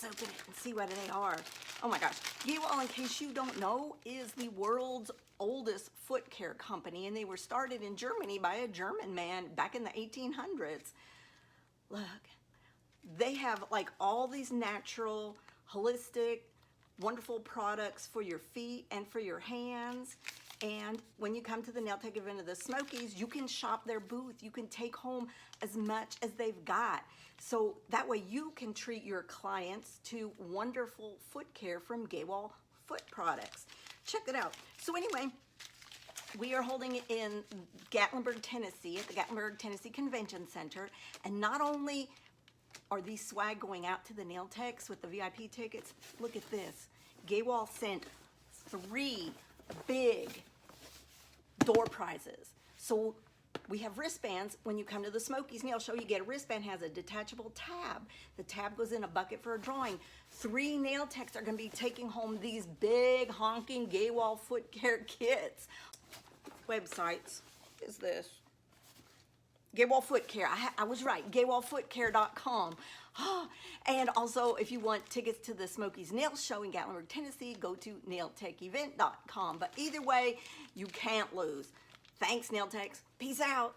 open it and see what they are. Oh my gosh. GEHWOL, in case you don't know, is the world's oldest foot care company, and they were started in Germany by a German man back in the 1800s. Look, they have like all these natural, holistic, wonderful products for your feet and for your hands. And when you come to the nail tech event of the Smokies, you can shop their booth. You can take home as much as they've got. So that way you can treat your clients to wonderful foot care from GEHWOL foot products. Check it out. So anyway, we are holding it in Gatlinburg, Tennessee at the Gatlinburg, Tennessee Convention Center. And not only are these swag going out to the nail techs with the VIP tickets, look at this. GEHWOL sent 3 big door prizes. So we have wristbands. When you come to the Smokies Nail Show, you get a wristband, has a detachable tab. The tab goes in a bucket for a drawing. 3 nail techs are gonna be taking home these big honking GEHWOL foot care kits. Websites is this. GEHWOL Foot Care, I was right, GEHWOLfootcare.com. And also, if you want tickets to the Smokies Nail Show in Gatlinburg, Tennessee, go to nailtechevent.com. But either way, you can't lose. Thanks, nail techs. Peace out.